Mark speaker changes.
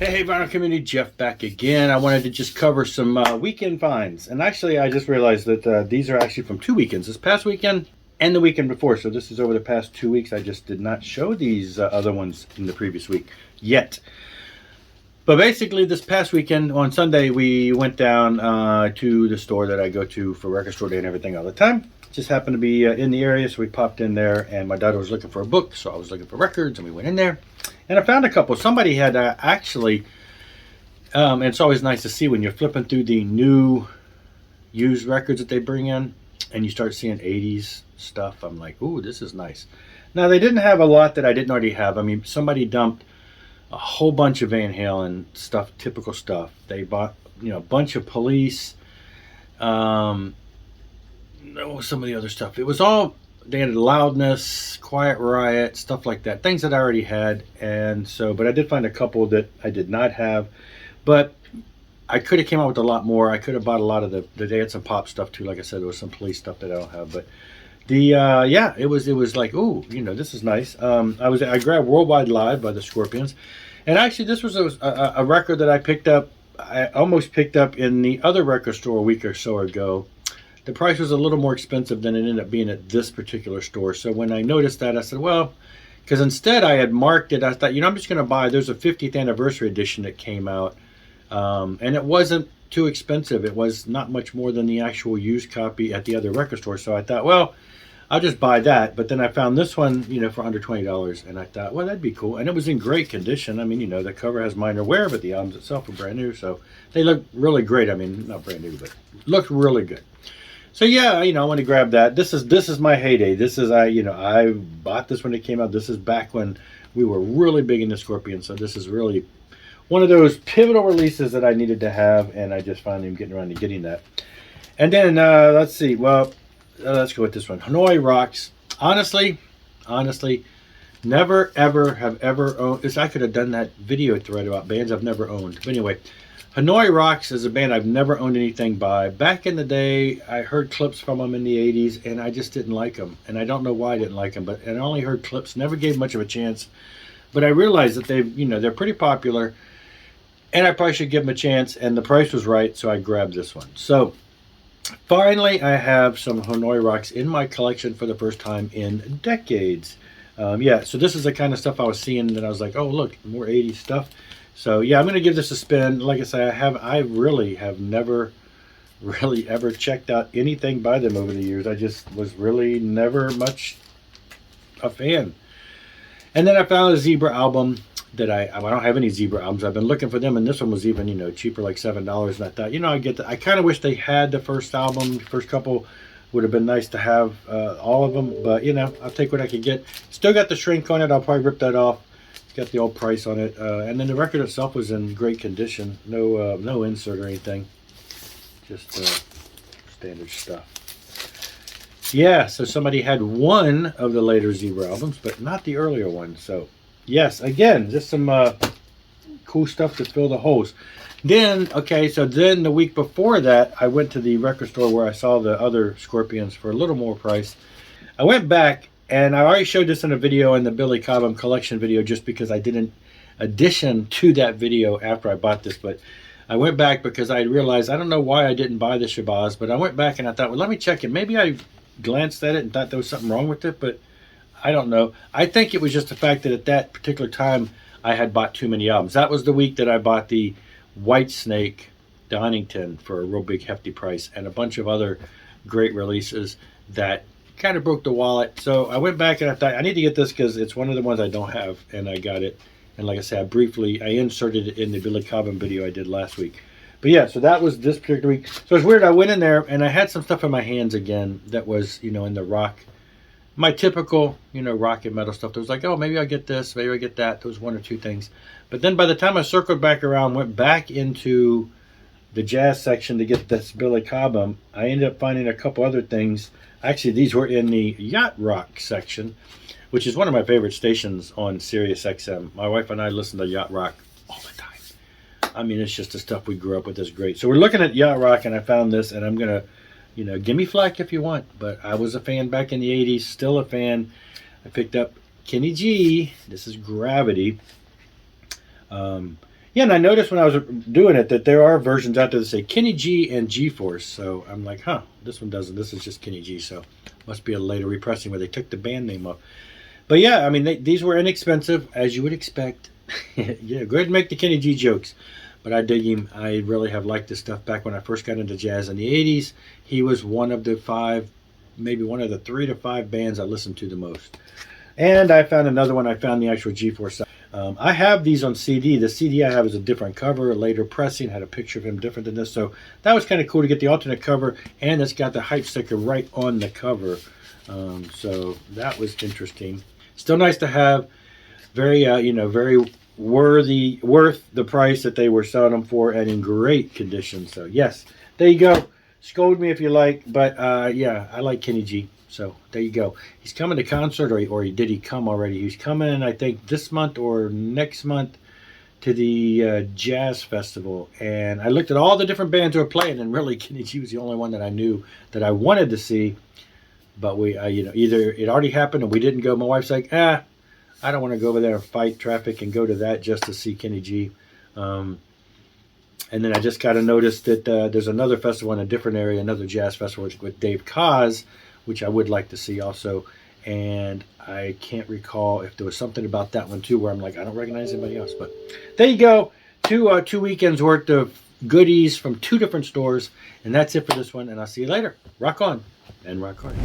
Speaker 1: Hey, Vinyl Community, Jeff back again. I wanted to just cover some weekend finds. And actually, I just realized that these are actually from 2 weekends. This past weekend and the weekend before. So this is over the past 2 weeks. I just did not show these other ones in the previous week yet. But basically, this past weekend on Sunday, we went down to the store that I go to for record store day and everything all the time. Just happened to be in the area, so we popped in there, and my daughter was looking for a book, so I was looking for records, and we went in there. And I found a couple. Somebody had actually, and it's always nice to see when you're flipping through the new used records that they bring in, and you start seeing 80s stuff. I'm like, ooh, this is nice. Now, they didn't have a lot that I didn't already have. I mean, somebody dumped a whole bunch of Van Halen stuff, typical stuff. They bought, a bunch of Police, some of the other stuff. It was all, they had Loudness, Quiet Riot, stuff like that, things that I already had. And so, but I did find a couple that I did not have, but I could have came out with a lot more. I could have bought a lot of they had some pop stuff too. Like I said, there was some Police stuff that I don't have, but yeah, it was like, ooh, this is nice. I grabbed Worldwide Live by the Scorpions, and actually this was a record that I picked up. I almost picked up in the other record store a week or so ago. The price was a little more expensive than it ended up being at this particular store. So when I noticed that, I said, well, because instead I had marked it, I thought, I'm just going to buy, there's a 50th anniversary edition that came out, and it wasn't too expensive. It was not much more than the actual used copy at the other record store. So I thought, well, I'll just buy that. But then I found this one, for under $20, and I thought, well, that'd be cool. And it was in great condition. I mean, the cover has minor wear, but the albums itself are brand new. So they look really great. I mean, not brand new, but looked really good. So yeah, I want to grab that. This is my heyday. This is I bought this when it came out. This is back when we were really big into Scorpion. So this is really one of those pivotal releases that I needed to have, and I just finally am getting around to getting that. And then let's see. Well, let's go with this one. Hanoi Rocks. Honestly, never have ever owned. I could have done that video thread about bands I've never owned. But anyway. Hanoi Rocks is a band I've never owned anything by. Back in the day, I heard clips from them in the 80s, and I just didn't like them. And I don't know why I didn't like them, but I only heard clips, never gave much of a chance. But I realized that they're pretty popular, and I probably should give them a chance, and the price was right, so I grabbed this one. So, finally, I have some Hanoi Rocks in my collection for the first time in decades. So this is the kind of stuff I was seeing that I was like, oh, look, more 80s stuff. So yeah, I'm going to give this a spin. Like I say, I really have never really ever checked out anything by them over the years. I just was really never much a fan. And then I found a Zebra album that I don't have any Zebra albums. I've been looking for them, and this one was even cheaper, like $7. And I thought, I get that. I kind of wish they had the first album. The first couple would have been nice to have all of them, but I'll take what I could get. Still got the shrink on it. I'll probably rip that off. Got the old price on it, and then the record itself was in great condition. No insert or anything, just standard stuff. Yeah, so somebody had one of the later Zebra albums, but not the earlier one. So yes, again, just some cool stuff to fill the holes. Then the week before that, I went to the record store where I saw the other Scorpions for a little more price. I went back. And I already showed this in a video in the Billy Cobham collection video just because I did an addition to that video after I bought this. But I went back because I realized, I don't know why I didn't buy the Shabazz, but I went back and I thought, well, let me check it. Maybe I glanced at it and thought there was something wrong with it, but I don't know. I think it was just the fact that at that particular time I had bought too many albums. That was the week that I bought the White Snake, the Huntington, for a real big hefty price, and a bunch of other great releases that kind of broke the wallet. So I went back and I thought I need to get this because it's one of the ones I don't have, and I got it. And like I said, I inserted it in the Billy Cobham video I did last week. But yeah, so that was this particular week. So it's weird. I went in there and I had some stuff in my hands again that was in the rock, my typical rock and metal stuff. There was like, oh, maybe I'll get this, maybe I'll get that. There was one or two things. But then by the time I circled back around, went back into the jazz section to get this Billy Cobham, I ended up finding a couple other things. Actually, these were in the Yacht Rock section, which is one of my favorite stations on Sirius XM. My wife and I listen to Yacht Rock all the time. I mean, it's just the stuff we grew up with is great. So we're looking at Yacht Rock, and I found this, and I'm going to, give me flack if you want, but I was a fan back in the 80s, still a fan. I picked up Kenny G. This is Gravity. Yeah, and I noticed when I was doing it that there are versions out there that say Kenny G and G Force. So I'm like, huh, this one doesn't. This is just Kenny G. So must be a later repressing where they took the band name off. But yeah, I mean, these were inexpensive, as you would expect. Yeah, go ahead and make the Kenny G jokes. But I dig him. I really have liked this stuff back when I first got into jazz in the 80s. He was one of the five, maybe one of the 3 to 5 bands I listened to the most. And I found another one. I found the actual G-Force. I have these on CD. The CD I have is a different cover, later pressing, had a picture of him different than this. So that was kind of cool to get the alternate cover, and it's got the hype sticker right on the cover. So that was interesting. Still nice to have. Very, very worth the price that they were selling them for, and in great condition. So yes, there you go. Scold me if you like, but yeah, I like Kenny G. So there you go. He's coming to concert, or did he come already? He's coming, I think, this month or next month to the Jazz Festival. And I looked at all the different bands who were playing, and really Kenny G was the only one that I knew that I wanted to see. But we, either it already happened and we didn't go. My wife's like, I don't want to go over there and fight traffic and go to that just to see Kenny G. And then I just got to notice that there's another festival in a different area, another jazz festival with Dave Koz, which I would like to see also. And I can't recall if there was something about that one too where I'm like, I don't recognize anybody else. But there you go. Two weekends worth of goodies from 2 different stores. And that's it for this one. And I'll see you later. Rock on and rock hard.